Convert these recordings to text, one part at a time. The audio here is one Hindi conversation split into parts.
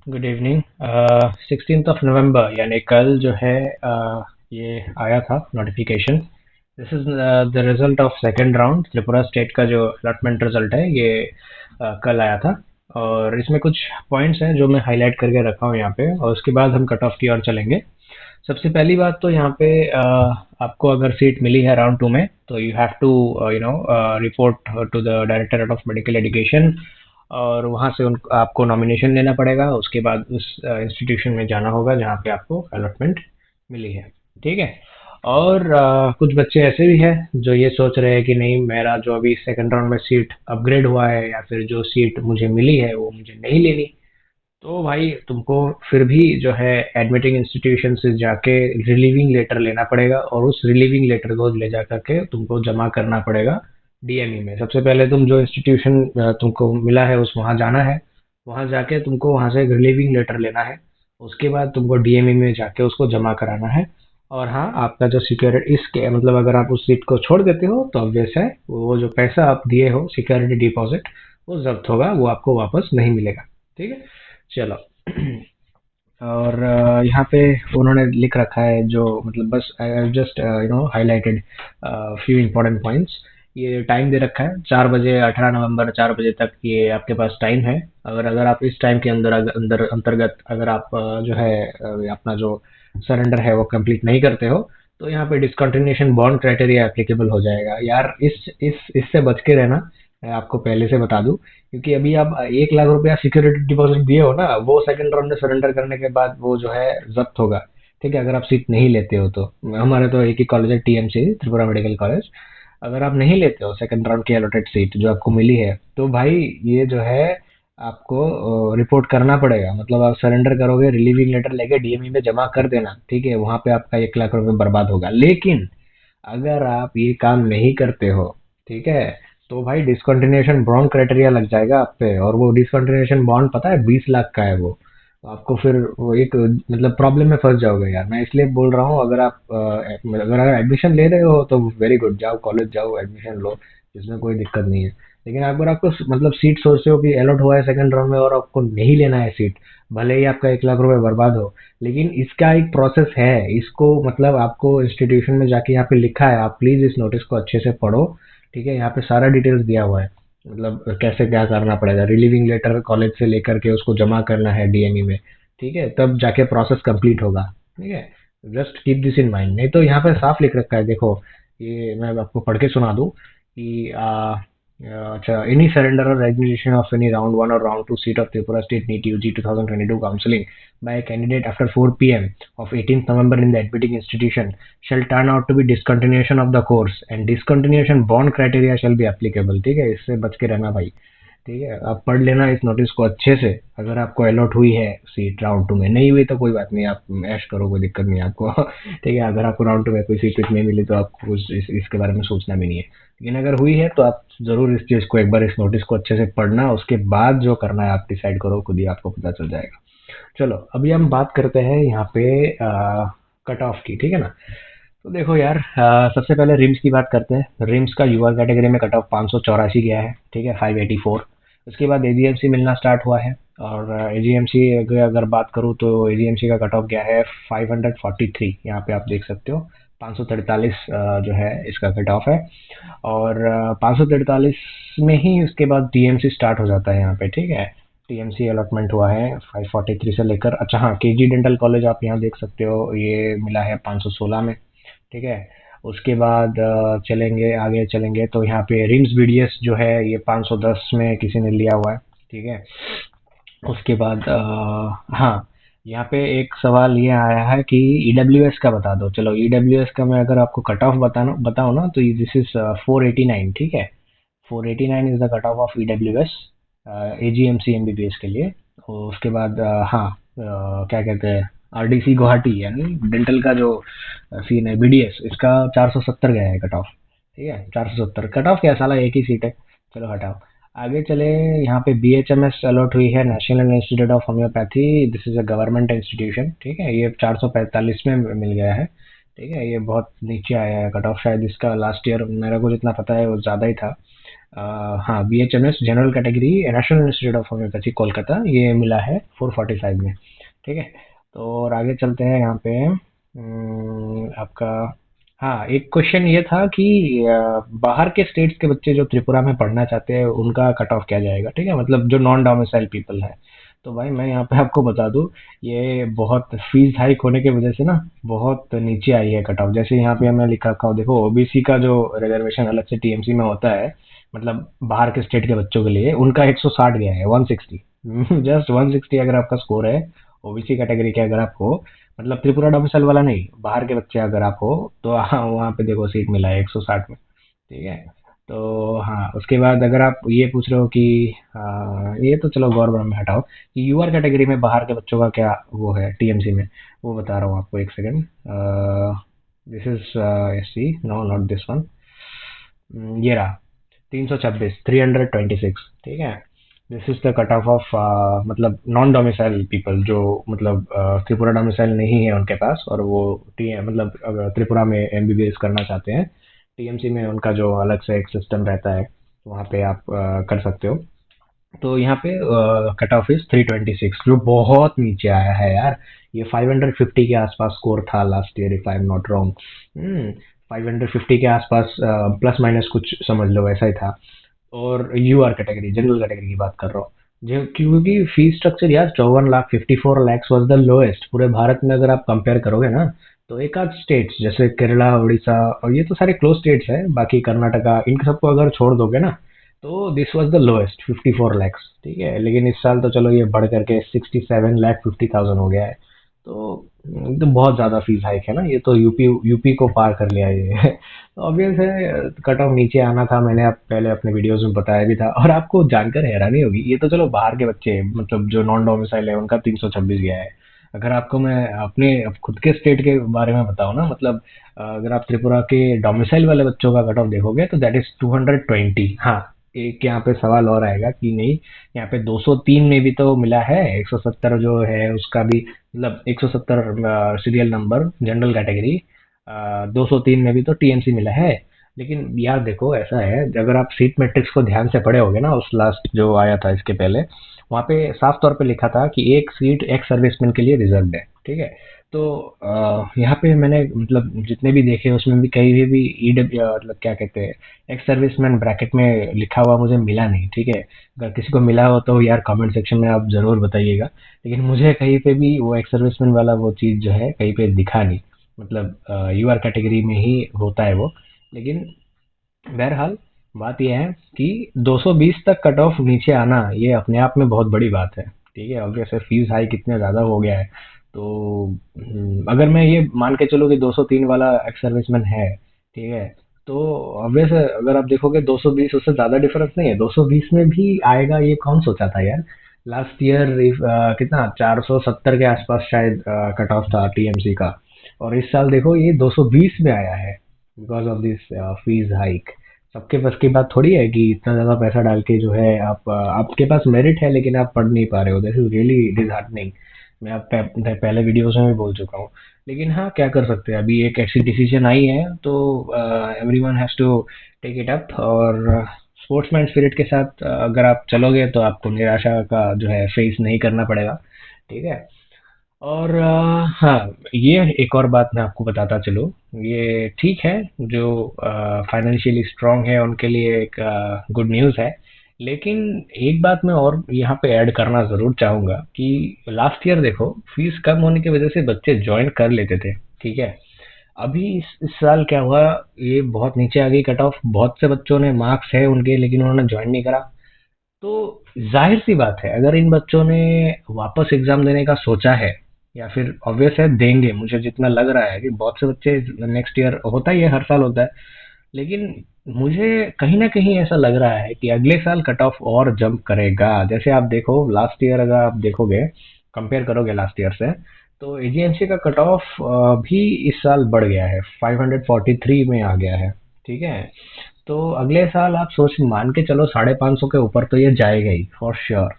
Good evening. 16 नवंबर यानी कल जो है ये आया था notification. This is the result of second round Tripura state का जो अलॉटमेंट रिजल्ट है ये कल आया था। और इसमें कुछ पॉइंट्स हैं जो मैं हाईलाइट करके रखा हूँ यहाँ पे, और उसके बाद हम कट ऑफ की ओर चलेंगे। सबसे पहली बात तो यहाँ पे आपको अगर सीट मिली है राउंड टू में, तो you have to report to the directorate of medical education, और वहाँ से उन आपको नॉमिनेशन लेना पड़ेगा। उसके बाद उस इंस्टीट्यूशन में जाना होगा जहाँ पे आपको अलॉटमेंट मिली है। ठीक है। और कुछ बच्चे ऐसे भी हैं जो ये सोच रहे हैं कि नहीं, मेरा जो अभी सेकंड राउंड में सीट अपग्रेड हुआ है या फिर जो सीट मुझे मिली है वो मुझे नहीं लेनी। तो भाई तुमको फिर भी जो है एडमिटिंग इंस्टीट्यूशन से जाके रिलीविंग लेटर लेना पड़ेगा, और उस रिलीविंग लेटर को ले जा करके तुमको जमा करना पड़ेगा डीएमई में। सबसे पहले तुम जो इंस्टीट्यूशन तुमको मिला है उस वहाँ जाना है। वहाँ जाके तुमको वहाँ से रिलीविंग लेटर लेना है। उसके बाद तुमको डीएमई में जाके उसको जमा कराना है। और हाँ, आपका जो सिक्योरिटी इसके मतलब अगर आप उस सीट को छोड़ देते हो तो ऑब्वियस है वो जो पैसा आप दिए हो सिक्योरिटी डिपॉजिट वो जब्त होगा, वो आपको वापस नहीं मिलेगा। ठीक है। चलो। और यहाँ पे उन्होंने लिख रखा है जो मतलब बस I just highlighted few important points. ये टाइम दे रखा है 4 बजे, 18 नवंबर 4 बजे तक ये आपके पास टाइम है। अगर अगर आप इस टाइम के अंतर्गत अगर आप जो है अपना जो सरेंडर है वो कंप्लीट नहीं करते हो, तो यहाँ पे डिसकंटिन्यूएशन बॉन्ड क्राइटेरिया एप्लीकेबल हो जाएगा। यार इस इससे बच के रहना। मैं आपको पहले से बता दूं, क्योंकि अभी आप 1 लाख रुपया सिक्योरिटी डिपॉजिट दिए हो ना, वो सेकंड राउंड में सरेंडर करने के बाद वो जो है जब्त होगा। ठीक है, अगर आप सीट नहीं लेते हो तो। हमारे तो एक ही कॉलेज है, टीएमसी त्रिपुरा मेडिकल कॉलेज। अगर आप नहीं लेते हो सेकंड राउंड की अलॉटेड सीट जो आपको मिली है, तो भाई ये जो है आपको रिपोर्ट करना पड़ेगा। मतलब आप सरेंडर करोगे, रिलीविंग लेटर लेके डीएमई में जमा कर देना। ठीक है, वहां पे आपका 1 लाख रुपए बर्बाद होगा। लेकिन अगर आप ये काम नहीं करते हो, ठीक है, तो भाई डिसकंटिन्यूएशन बॉन्ड क्राइटेरिया लग जाएगा आप पे, और वो डिसकंटिन्यूएशन बॉन्ड पता है 20 लाख का है वो। तो आपको फिर वो एक मतलब प्रॉब्लम में फंस जाओगे यार। मैं इसलिए बोल रहा हूँ, अगर एडमिशन ले रहे हो तो वेरी गुड, जाओ कॉलेज जाओ एडमिशन लो, इसमें कोई दिक्कत नहीं है। लेकिन अगर आपको मतलब सीट सोचते हो कि अलॉट हुआ है सेकंड राउंड में और आपको नहीं लेना है सीट, भले ही आपका 1 लाख रुपए बर्बाद हो, लेकिन इसका एक प्रोसेस है। इसको मतलब आपको इंस्टीट्यूशन में जाके यहाँ पे लिखा है, आप प्लीज इस नोटिस को अच्छे से पढ़ो। ठीक है, यहाँ पे सारा डिटेल्स दिया हुआ है। मतलब कैसे क्या करना पड़ेगा, रिलीविंग लेटर कॉलेज से लेकर के उसको जमा करना है डीएमई में। ठीक है, तब जाके प्रोसेस कंप्लीट होगा। ठीक है, just keep this in mind. नहीं तो यहाँ पे साफ लिख रखा है, देखो, ये मैं आपको पढ़ के सुना दूं कि अच्छा, any surrender or resignation of any round 1 or round 2 seat of Tripura State NEET UG 2022 counseling by a candidate after 4 p.m. of 18th November in the admitting institution shall turn out to be discontinuation of the course, and discontinuation bond criteria shall be applicable। ठीक है, इससे बच के रहना भाई। ठीक है, आप पढ़ लेना इस नोटिस को अच्छे से। अगर आपको अलॉट हुई है सीट राउंड टू में, नहीं हुई तो कोई बात नहीं, आप ऐश करो, कोई दिक्कत नहीं है आपको। ठीक है, अगर आपको राउंड टू में कोई सीट नहीं मिली तो आपको इसके बारे में सोचना भी नहीं है। लेकिन अगर हुई है तो आप जरूर इस चीज को एक बार इस नोटिस को अच्छे से पढ़ना, उसके बाद जो करना है आप डिसाइड करो, खुद ही आपको पता चल जाएगा। चलो, अभी हम बात करते हैं यहाँ पे कट ऑफ की। ठीक है ना। तो देखो यार, सबसे पहले रिम्स की बात करते हैं। रिम्स का यूआर कैटेगरी में कट ऑफ 584 गया है। ठीक है, 584। उसके बाद एजीएमसी मिलना स्टार्ट हुआ है। और एजीएमसी अगर बात करूँ तो एजीएमसी का कट ऑफ गया है 543। यहाँ पे आप देख सकते हो 543 जो है इसका कट ऑफ है। और 543 में ही उसके बाद टीएमसी स्टार्ट हो जाता है यहाँ पे। ठीक है, टीएमसी अलॉटमेंट हुआ है 543 से लेकर। अच्छा हाँ, केजी डेंटल कॉलेज आप यहाँ देख सकते हो, ये मिला है 516 में। ठीक है। उसके बाद चलेंगे आगे, चलेंगे तो यहाँ पे रिम्स बीडीएस जो है ये 510 में किसी ने लिया हुआ है। ठीक है। उसके बाद हाँ, यहाँ पे एक सवाल ये आया है कि ईडब्ल्यूएस का बता दो। चलो, ईडब्ल्यूएस का मैं अगर आपको कट ऑफ बताना बताऊँ ना, तो दिस इज 489। ठीक है, 489 is the cut off of EWS AGMC MBBS के लिए। और उसके बाद हाँ, क्या कहते हैं, आरडीसी गुवाहाटी यानी डेंटल का जो सीन है बीडीएस, इसका 470 गया है कट ऑफ। ठीक है, 470 कट ऑफ क्या, साला एक ही सीट है। चलो हटाओ, आगे चले। यहाँ पे बीएचएमएस अलॉट हुई है, national institute of homeopathy. This is a government institution. ठीक है, ये 445 में मिल गया है। ठीक है, ये बहुत नीचे आया है कट ऑफ। शायद इसका लास्ट ईयर मेरा को जितना पता है वो ज़्यादा ही था। हाँ, BHMS general category national institute of homeopathy Kolkata, ये मिला है 445 में। ठीक है। तो और आगे चलते हैं यहाँ पे। आपका, हाँ, एक क्वेश्चन ये था कि बाहर के स्टेट्स के बच्चे जो त्रिपुरा में पढ़ना चाहते हैं उनका कट ऑफ क्या जाएगा, ठीक है, मतलब जो नॉन डोमिसाइल पीपल है। तो भाई मैं यहाँ पे आपको बता दूं, ये बहुत फीस हाइक होने की वजह से ना बहुत नीचे आई है कट ऑफ। जैसे यहाँ पे हमें लिखा रखा हो, देखो ओबीसी का जो रिजर्वेशन अलग से टीएमसी में होता है, मतलब बाहर के स्टेट के बच्चों के लिए, उनका 160 गया है, 160। जस्ट 160 अगर आपका स्कोर है ओबीसी कैटेगरी के, अगर आप हो, मतलब त्रिपुरा डोमिसाइल वाला नहीं, बाहर के बच्चे अगर आप हो, तो हाँ वहाँ पे देखो सीट मिला है 160 में। ठीक है। तो हाँ, उसके बाद अगर आप ये पूछ रहे हो कि ये तो चलो गवर्नमेंट में हटाओ, कि यूआर कैटेगरी में बाहर के बच्चों का क्या वो है टीएमसी में, वो बता रहा हूँ आपको, एक second. This is SC, no not this one. ये रहा 326, 326। ठीक है। This is the cut off of मतलब नॉन डोमिसाइल पीपल, जो मतलब त्रिपुरा डोमिसाइल नहीं है उनके पास, और वो मतलब अगर त्रिपुरा में एमबीबीएस करना चाहते हैं, टीएमसी में उनका जो अलग से एक सिस्टम रहता है, वहाँ पे आप कर सकते हो। तो यहाँ पे कट ऑफ इज 326, जो बहुत नीचे आया है यार। ये 550 के आसपास स्कोर था last year, if I am not wrong. 550 के आसपास, प्लस माइनस कुछ समझ लो ऐसा ही था। और यूआर कैटेगरी, जनरल कैटेगरी की बात कर रहा हूँ, जो क्योंकि फीस स्ट्रक्चर यार 54 lakh, 54 lakhs was the lowest पूरे भारत में, अगर आप कंपेयर करोगे ना। तो एक आध स्टेट्स जैसे केरला, उड़ीसा, और ये तो सारे क्लोज स्टेट्स हैं, बाकी कर्नाटका, इन सबको अगर छोड़ दोगे ना, तो this was the lowest 54 lakhs। ठीक है, लेकिन इस साल तो चलो ये बढ़ करके 67,50,000 हो गया है। तो बहुत ज्यादा फीस हाइक है ना, ये तो यूपी यूपी को पार कर लिया ये। ऑब्वियस है, कट ऑफ नीचे आना था, मैंने आप पहले अपने वीडियोस में बताया भी था, और आपको जानकर हैरानी होगी, ये तो चलो बाहर के बच्चे मतलब जो नॉन डोमिसाइल है उनका 326 गया है। अगर आपको मैं अपने खुद के स्टेट के बारे में बताऊं ना, मतलब अगर आप त्रिपुरा के डोमिसाइल वाले बच्चों का कट ऑफ देखोगे तो दैट इज 220। हाँ, एक यहाँ पे सवाल और आएगा कि नहीं, यहाँ पे 203 में भी तो मिला है, 170 जो है उसका भी, मतलब 170 सीरियल नंबर जनरल कैटेगरी, 203 में भी तो टीएमसी मिला है। लेकिन यार देखो ऐसा है, अगर आप सीट मैट्रिक्स को ध्यान से पढ़े होगे ना, उस लास्ट जो आया था इसके पहले, वहाँ पे साफ तौर पे लिखा था कि एक सीट एक्स सर्विसमैन के लिए रिजर्व है। ठीक है। तो यहाँ पे मैंने मतलब जितने भी देखे उसमें भी कहीं भी ईडब्ल्यू मतलब क्या कहते हैं, एक्स सर्विसमैन ब्रैकेट में लिखा हुआ मुझे मिला नहीं। ठीक है। अगर किसी को मिला हो तो यार कमेंट सेक्शन में आप जरूर बताइएगा। लेकिन मुझे कहीं पे भी वो एक्स सर्विसमैन वाला वो चीज़ जो है कहीं पे दिखा नहीं, मतलब यूआर कैटेगरी में ही होता है वो। लेकिन बहरहाल बात यह है कि 220 तक कट ऑफ नीचे आना ये अपने आप में बहुत बड़ी बात है। ठीक है, ऑब्वियस है, फीस हाइक इतना ज़्यादा हो गया है। तो अगर मैं ये मान के चलूँ कि 203 वाला एक्स सर्विसमैन है, ठीक है, तो ऑब्वियस है, अगर आप देखोगे 220 उससे ज़्यादा डिफरेंस नहीं है, 220 में भी आएगा, ये कौन सोचा था यार। लास्ट ईयर कितना 470 के आसपास शायद कट ऑफ था टीएमसी का, और इस साल देखो ये 220 में आया है, because of this fees hike. सबके बस की बात थोड़ी है कि इतना ज्यादा पैसा डाल के जो है आप आपके पास मेरिट है लेकिन आप पढ़ नहीं पा रहे हो, दिस इज रियली डिसहार्टनिंग। मैं आप पहले वीडियोस में भी बोल चुका हूँ। लेकिन हाँ, क्या कर सकते हैं, अभी एक ऐसी डिसीजन आई है तो everyone has to take it up. और स्पोर्ट्समैन स्पिरिट के साथ अगर आप चलोगे तो आपको निराशा का जो है फेस नहीं करना पड़ेगा। ठीक है। और हाँ, ये एक और बात मैं आपको बताता चलूँ, ये ठीक है, जो फाइनेंशियली स्ट्रांग है उनके लिए एक गुड न्यूज़ है। लेकिन एक बात मैं और यहाँ पे ऐड करना ज़रूर चाहूँगा कि लास्ट ईयर देखो फीस कम होने की वजह से बच्चे ज्वाइन कर लेते थे। ठीक है। अभी इस साल क्या हुआ, ये बहुत नीचे आ गई कट ऑफ, बहुत से बच्चों ने मार्क्स है उनके लेकिन उन्होंने ज्वाइन नहीं करा। तो जाहिर सी बात है, अगर इन बच्चों ने वापस एग्जाम देने का सोचा है, या फिर ऑब्वियस है देंगे, मुझे जितना लग रहा है कि बहुत से बच्चे नेक्स्ट ईयर, होता ही है, हर साल होता है, लेकिन मुझे कहीं ना कहीं ऐसा लग रहा है कि अगले साल कट ऑफ और जंप करेगा। जैसे आप देखो लास्ट ईयर, अगर आप देखोगे, कंपेयर करोगे लास्ट ईयर से, तो एजीएमसी का कट ऑफ भी इस साल बढ़ गया है, 543 में आ गया है। ठीक है। तो अगले साल आप सोच मान के चलो 550 के ऊपर तो ये जाएगा ही फॉर श्योर।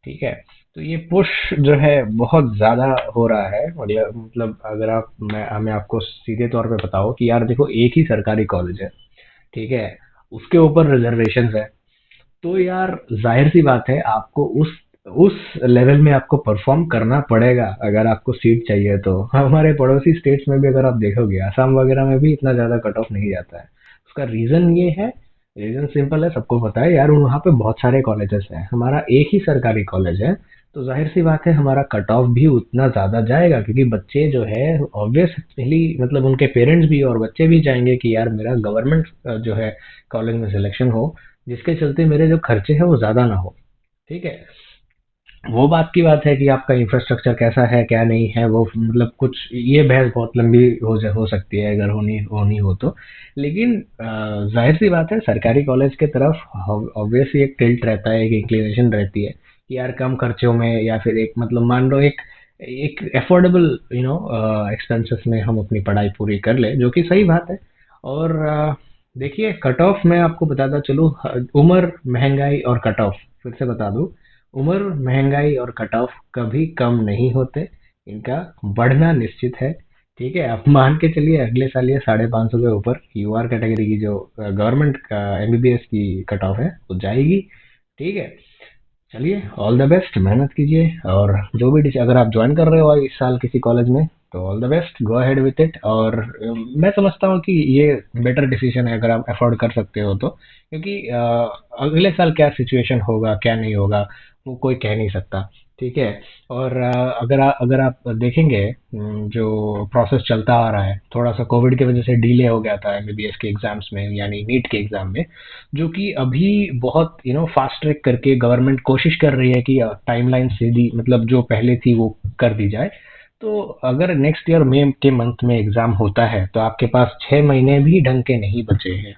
ठीक है। तो ये पुश जो है बहुत ज्यादा हो रहा है, और ये मतलब अगर आप मैं हमें आपको सीधे तौर पे बताओ कि यार देखो एक ही सरकारी कॉलेज है, ठीक है, उसके ऊपर रिजर्वेशन है, तो यार जाहिर सी बात है आपको उस लेवल में आपको परफॉर्म करना पड़ेगा अगर आपको सीट चाहिए तो। हमारे पड़ोसी स्टेट्स में भी अगर आप देखोगे असम वगैरह में भी इतना ज़्यादा कट ऑफ नहीं जाता है। उसका रीज़न ये है, रीज़न सिंपल है, सबको पता है यार, वहाँ पे बहुत सारे कॉलेजेस हैं, हमारा एक ही सरकारी कॉलेज है। तो जाहिर सी बात है हमारा कट ऑफ भी उतना ज़्यादा जाएगा, क्योंकि बच्चे जो है ऑब्वियसली मतलब उनके पेरेंट्स भी और बच्चे भी चाहेंगे कि यार मेरा गवर्नमेंट जो है कॉलेज में सिलेक्शन हो, जिसके चलते मेरे जो खर्चे हैं वो ज़्यादा ना हो। ठीक है, वो बात की बात है कि आपका इंफ्रास्ट्रक्चर कैसा है क्या नहीं है, वो मतलब कुछ ये बहस बहुत लंबी हो सकती है अगर होनी होनी हो तो। लेकिन जाहिर सी बात है सरकारी कॉलेज के तरफ ऑब्वियसली एक टिल्ट रहता है, एक इंक्लिनेशन रहती है कि यार कम खर्चों में या फिर एक मतलब मान लो एक एक अफोर्डेबल एक्सपेंसेस में हम अपनी पढ़ाई पूरी कर ले, जो कि सही बात है। और देखिए कट ऑफ मैं आपको बताता चलूँ, उम्र, महंगाई और कट ऑफ, फिर से बता दूं, उम्र, महंगाई और कट ऑफ कभी कम नहीं होते, इनका बढ़ना निश्चित है। ठीक है, आप मान के चलिए अगले साल ये 550 के ऊपर यूआर कैटेगरी की जो गवर्नमेंट का एमबीबीएस की कट ऑफ है वो जाएगी। ठीक है, चलिए ऑल द बेस्ट, मेहनत कीजिए, और जो भी अगर आप ज्वाइन कर रहे हो इस साल किसी कॉलेज में तो all the best, go ahead with it. और मैं समझता हूँ कि ये बेटर डिसीजन है अगर आप अफोर्ड कर सकते हो तो, क्योंकि अगले साल क्या सिचुएशन होगा क्या नहीं होगा वो कोई कह नहीं सकता। ठीक है, और अगर आप देखेंगे, जो प्रोसेस चलता आ रहा है, थोड़ा सा कोविड की वजह से डिले हो गया था एमबीबीएस के एग्जाम्स में यानी नीट के एग्जाम में, जो कि अभी बहुत फास्ट ट्रैक करके गवर्नमेंट कोशिश कर रही है कि टाइमलाइन सीधी मतलब जो पहले थी वो कर दी जाए। तो अगर नेक्स्ट ईयर मई के मंथ में एग्जाम होता है तो आपके पास 6 महीने भी ढंग के नहीं बचे हैं।